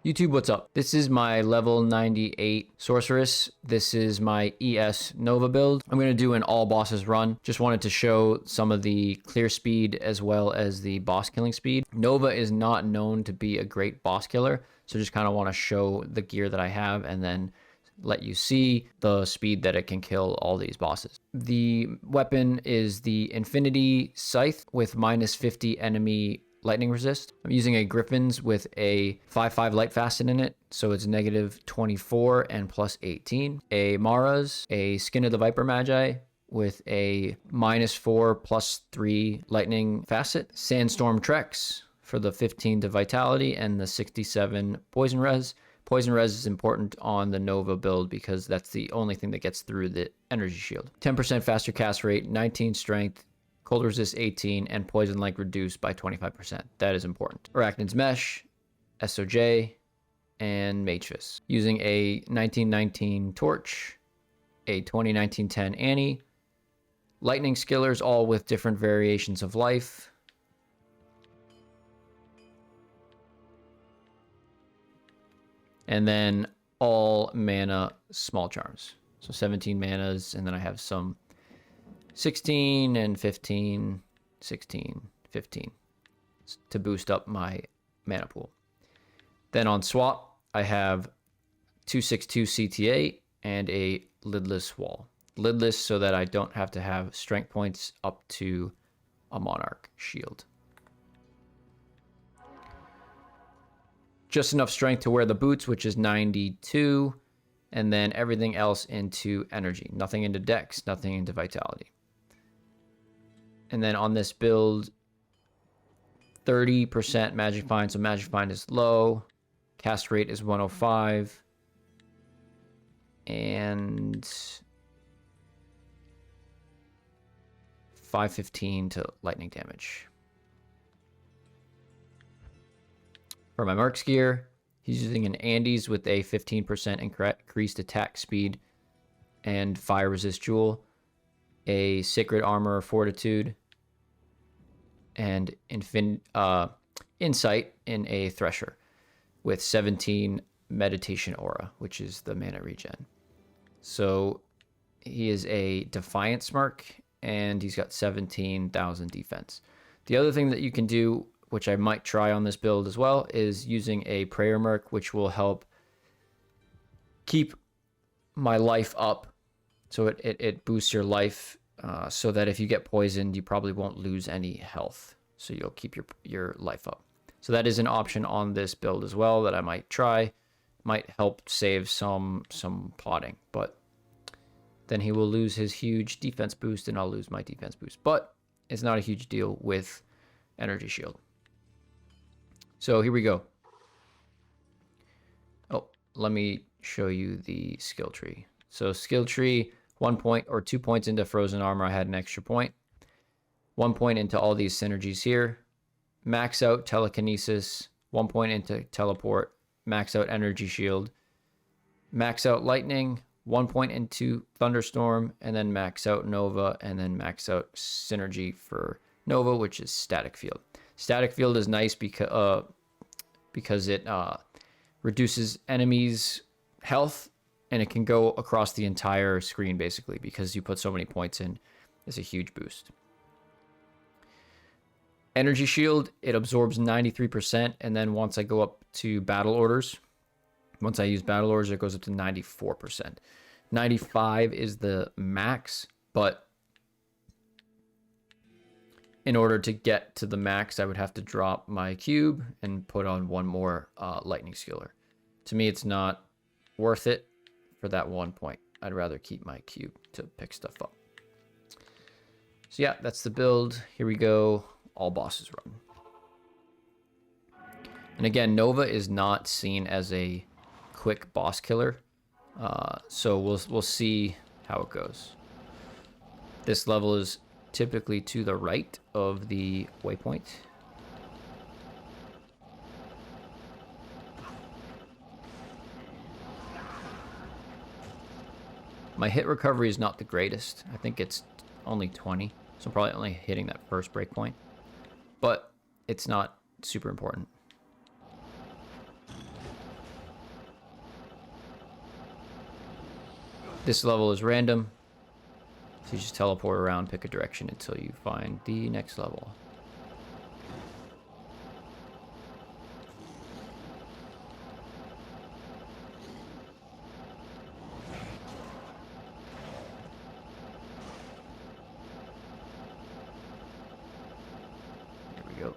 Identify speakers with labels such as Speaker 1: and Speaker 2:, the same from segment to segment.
Speaker 1: YouTube, what's up? This is my level 98 Sorceress. This is my ES Nova build. I'm going to do an all bosses run. Just wanted to show some of the clear speed as well as the boss killing speed. Nova is not known to be a great boss killer, so just kind of want to show the gear that I have and then let you see the speed that it can kill all these bosses. The weapon is the Infinity Scythe with minus 50 enemy lightning resist. I'm using a Griffin's with a 5/5 light facet in it, so it's negative 24 and plus 18. A Mara's, a Skin of the Viper Magi with a minus 4 plus 3 lightning facet. Sandstorm Trex for the 15 to vitality and the 67 poison res. Poison res is important on the Nova build because that's the only thing that gets through the energy shield. 10% faster cast rate, 19 strength, cold resist 18, and poison like reduced by 25%. That is important. Arachnids Mesh, SOJ, and Mage Fist. Using a 1919 Torch, a 2019-10 Annie, Lightning Skillers, all with different variations of life. And then all mana small charms. So 17 manas, and then I have some 16 and 15, 16, 15 to boost up my mana pool. Then on swap, I have 262 CTA and a lidless wall. Lidless so that I don't have to have strength points up to a monarch shield. Just enough strength to wear the boots, which is 92, and then everything else into energy. Nothing into dex, nothing into vitality. And then on this build, 30% Magic Find, so Magic Find is low. Cast rate is 105. And 515 to lightning damage. For my Merc's gear, he's using an Andes with a 15% increased attack speed and fire resist jewel, a Sacred Armor Fortitude, and Insight in a Thresher with 17 Meditation Aura, which is the mana regen. So he is a Defiance Merc, and he's got 17,000 defense. The other thing that you can do, which I might try on this build as well, is using a Prayer Merc, which will help keep my life up. So it boosts your life so that if you get poisoned, you probably won't lose any health. So you'll keep your life up. So that is an option on this build as well that I might try. Might help save some plotting, but then he will lose his huge defense boost and I'll lose my defense boost. But it's not a huge deal with Energy Shield. So here we go. Oh, let me show you the skill tree. So skill tree, 1 point or 2 points into Frozen Armor, I had an extra point. 1 point into all these synergies here. Max out Telekinesis, 1 point into Teleport. Max out Energy Shield. Max out Lightning, 1 point into Thunderstorm, and then max out Nova, and then max out Synergy for Nova, which is Static Field. Static Field is nice because it reduces enemies' health, and it can go across the entire screen, basically, because you put so many points in. It's a huge boost. Energy Shield, it absorbs 93%, and then once I go up to Battle Orders, once I use Battle Orders, it goes up to 94%. 95 is the max, but in order to get to the max, I would have to drop my cube and put on one more lightning skiller. To me, it's not worth it for that 1 point. I'd rather keep my cube to pick stuff up. So yeah, that's the build. Here we go. All bosses run. And again, Nova is not seen as a quick boss killer. So we'll see how it goes. This level is typically to the right of the waypoint. My hit recovery is not the greatest. I think it's only 20, so I'm probably only hitting that first breakpoint. But it's not super important. This level is random. So you just teleport around, pick a direction until you find the next level. There we go.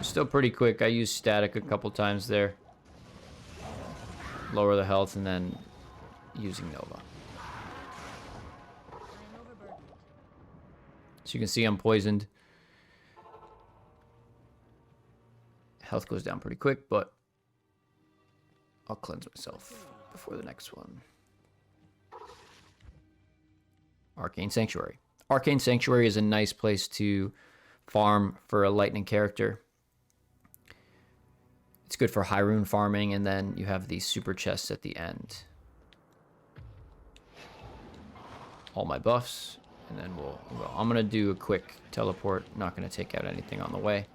Speaker 1: Still pretty quick. I used static a couple times there. Lower the health and then using Nova. So you can see I'm poisoned. Health goes down pretty quick, but I'll cleanse myself before the next one. Arcane Sanctuary. Arcane Sanctuary is a nice place to farm for a lightning character. It's good for high rune farming, and then you have these super chests at the end. All my buffs, and then I'm gonna do a quick teleport. Not gonna take out anything on the way.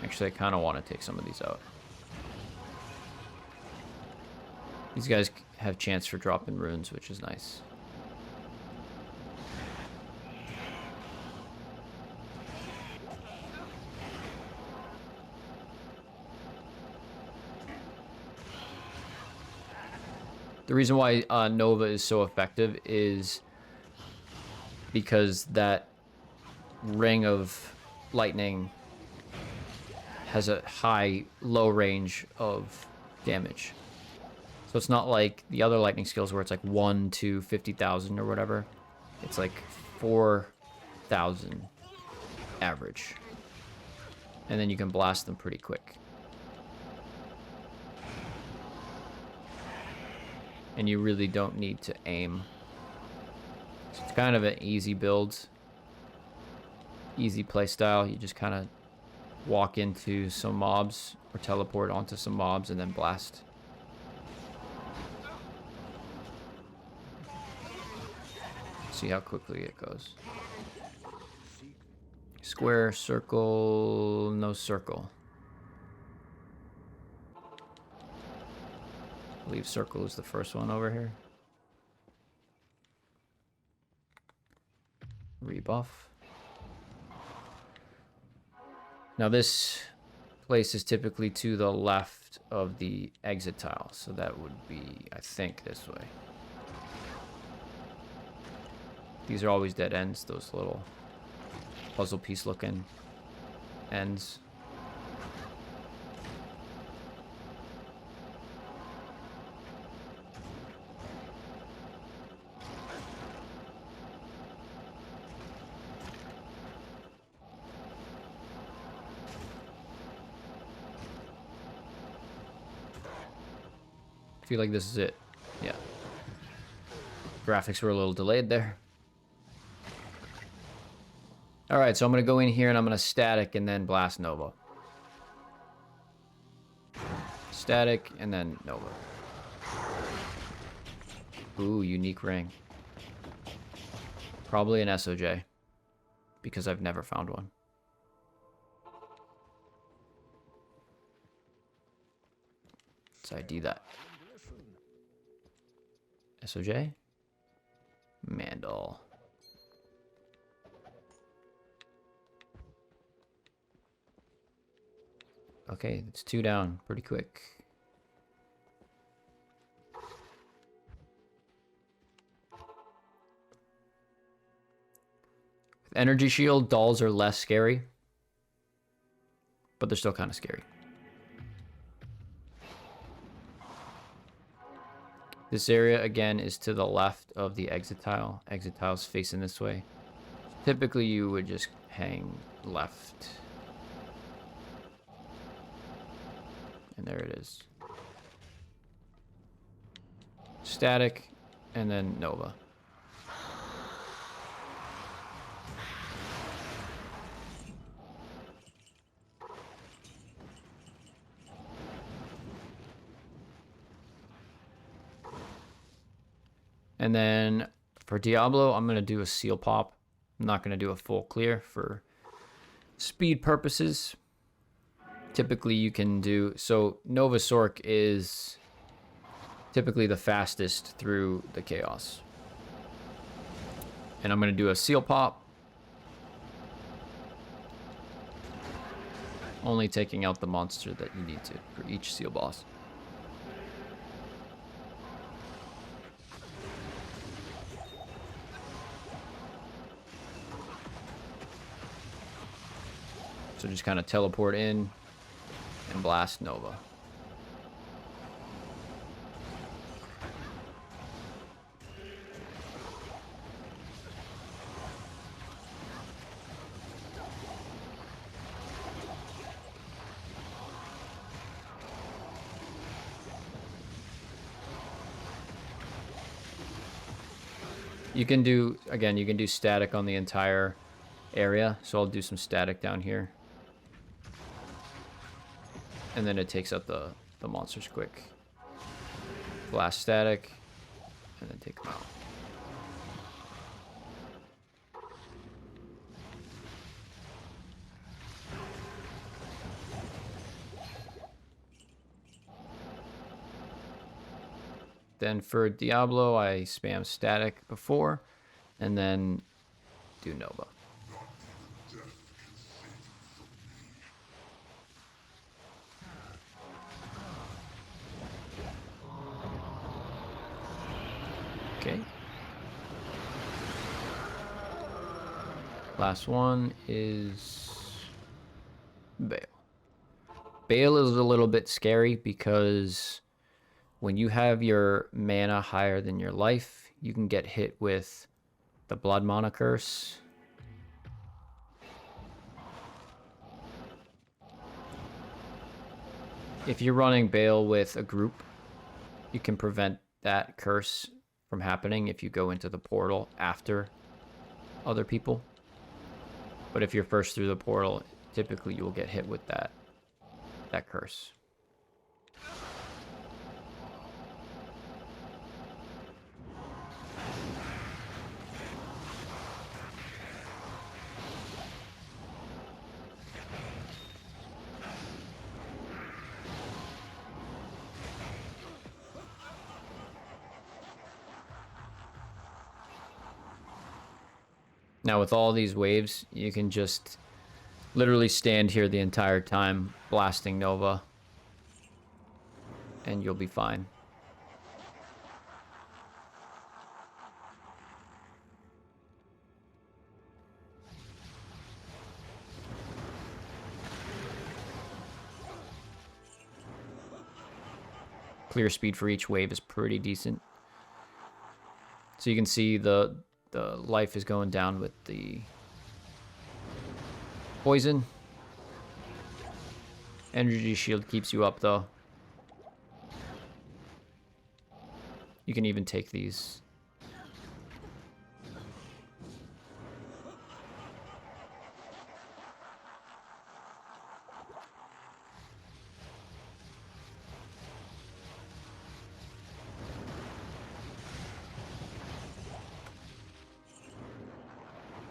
Speaker 1: Actually, I kind of want to take some of these out. These guys have chance for dropping runes, which is nice. The reason why Nova is so effective is because that ring of lightning has a low range of damage. So it's not like the other lightning skills where it's like 1 to 50,000 or whatever. It's like 4,000 average. And then you can blast them pretty quick. And you really don't need to aim. So it's kind of an easy build. Easy play style. You just kind of walk into some mobs or teleport onto some mobs and then blast. See how quickly it goes. Square, circle, no circle. I believe circle is the first one over here. Rebuff. Now this place is typically to the left of the exit tile, so that would be, I think, this way. These are always dead ends, those little puzzle piece looking ends. I feel like this is it. Yeah. Graphics were a little delayed there. All right, so I'm going to go in here and I'm going to static and then blast Nova. Static and then Nova. Ooh, unique ring. Probably an SOJ, because I've never found one. Let's ID that. SOJ? Mandal. Okay, it's 2 down pretty quick. With energy shield, dolls are less scary, but they're still kind of scary. This area, again, is to the left of the exit tile. Exit tile's facing this way. Typically, you would just hang left. And there it is. Static, and then Nova. And then for Diablo, I'm going to do a seal pop. I'm not going to do a full clear for speed purposes. Typically you can do, so Nova Sorc is typically the fastest through the chaos. And I'm going to do a seal pop. Only taking out the monster that you need to for each seal boss. So just kind of teleport in and blast Nova. You can do, again, you can do static on the entire area. So I'll do some static down here. And then it takes out the monsters quick. Blast static, and then take them out. Then for Diablo, I spam static before, and then do Nova. Okay. Last one is Baal. Baal is a little bit scary because when you have your mana higher than your life, you can get hit with the Blood Mana Curse. If you're running Baal with a group, you can prevent that curse from happening if you go into the portal after other people. But if you're first through the portal, typically you will get hit with that curse. Now with all these waves, you can just literally stand here the entire time blasting Nova and you'll be fine. Clear speed for each wave is pretty decent. So you can see the life is going down with the poison. Energy shield keeps you up though. You can even take these.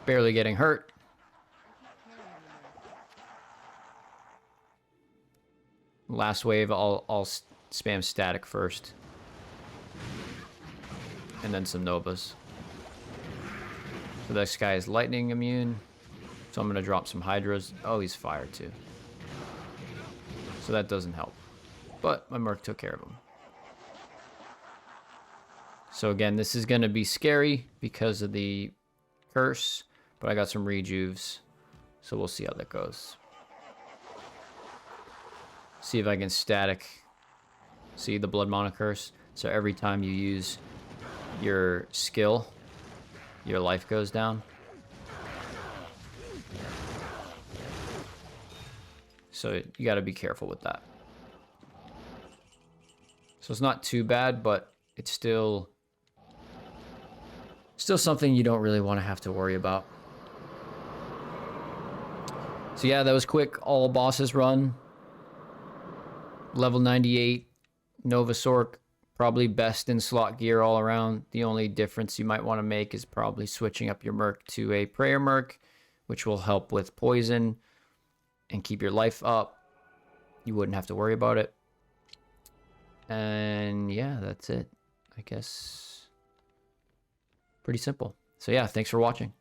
Speaker 1: Barely getting hurt. Last wave, I'll spam static first. And then some Novas. So this guy is lightning immune. So I'm going to drop some Hydras. Oh, he's fire too. So that doesn't help. But my Merc took care of him. So again, this is going to be scary because of the curse. But I got some rejuves, so we'll see how that goes. See if I can static. See the Blood Mana Curse? So every time you use your skill, your life goes down. So you got to be careful with that. So it's not too bad, but it's still something you don't really want to have to worry about. So yeah, that was quick. All bosses run. Level 98, Nova Sorc, Probably best in slot gear all around. The only difference you might want to make is probably switching up your Merc to a Prayer Merc, which will help with poison and keep your life up. You wouldn't have to worry about it. And yeah, that's it. I guess pretty simple. So yeah, thanks for watching.